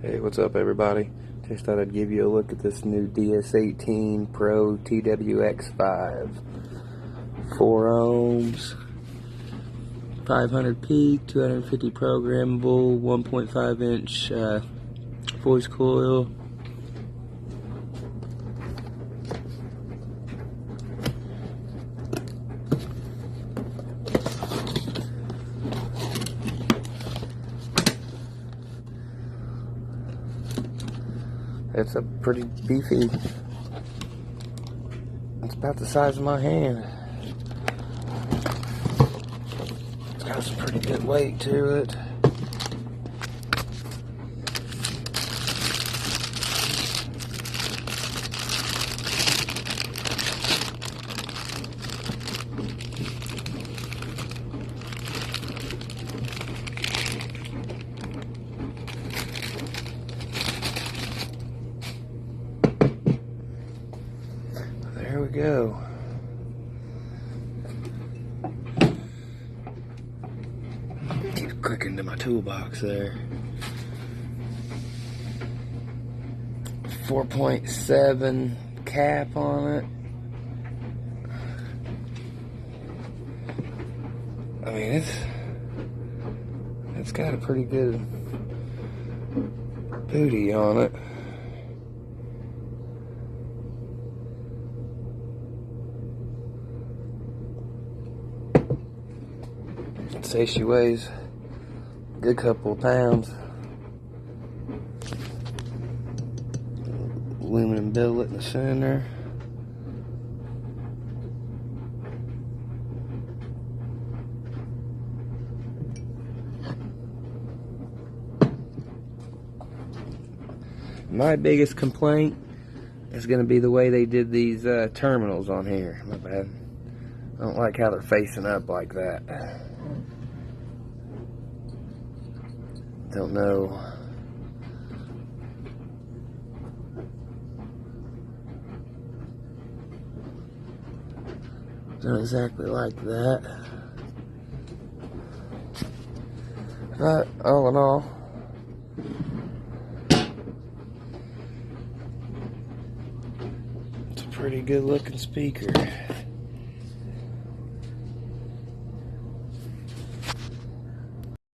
Hey, what's up everybody? Just thought I'd give you a look at this new DS18 Pro TWX5. 4 ohms, 500 peak, 250 programmable, 1.5 inch voice coil. It's a pretty beefy, it's about the size of my hand. It's got some pretty good weight to it. There we go. Keep clicking to my toolbox there. 4.7 cap on it. I mean, it's got a pretty good booty on it. I'd say she weighs a good couple of pounds. Aluminum billet in the center. My biggest complaint is going to be the way they did these terminals on here. My bad. I don't like how they're facing up like that. Don't know. Don't exactly like that. But all in all, it's a pretty good looking speaker.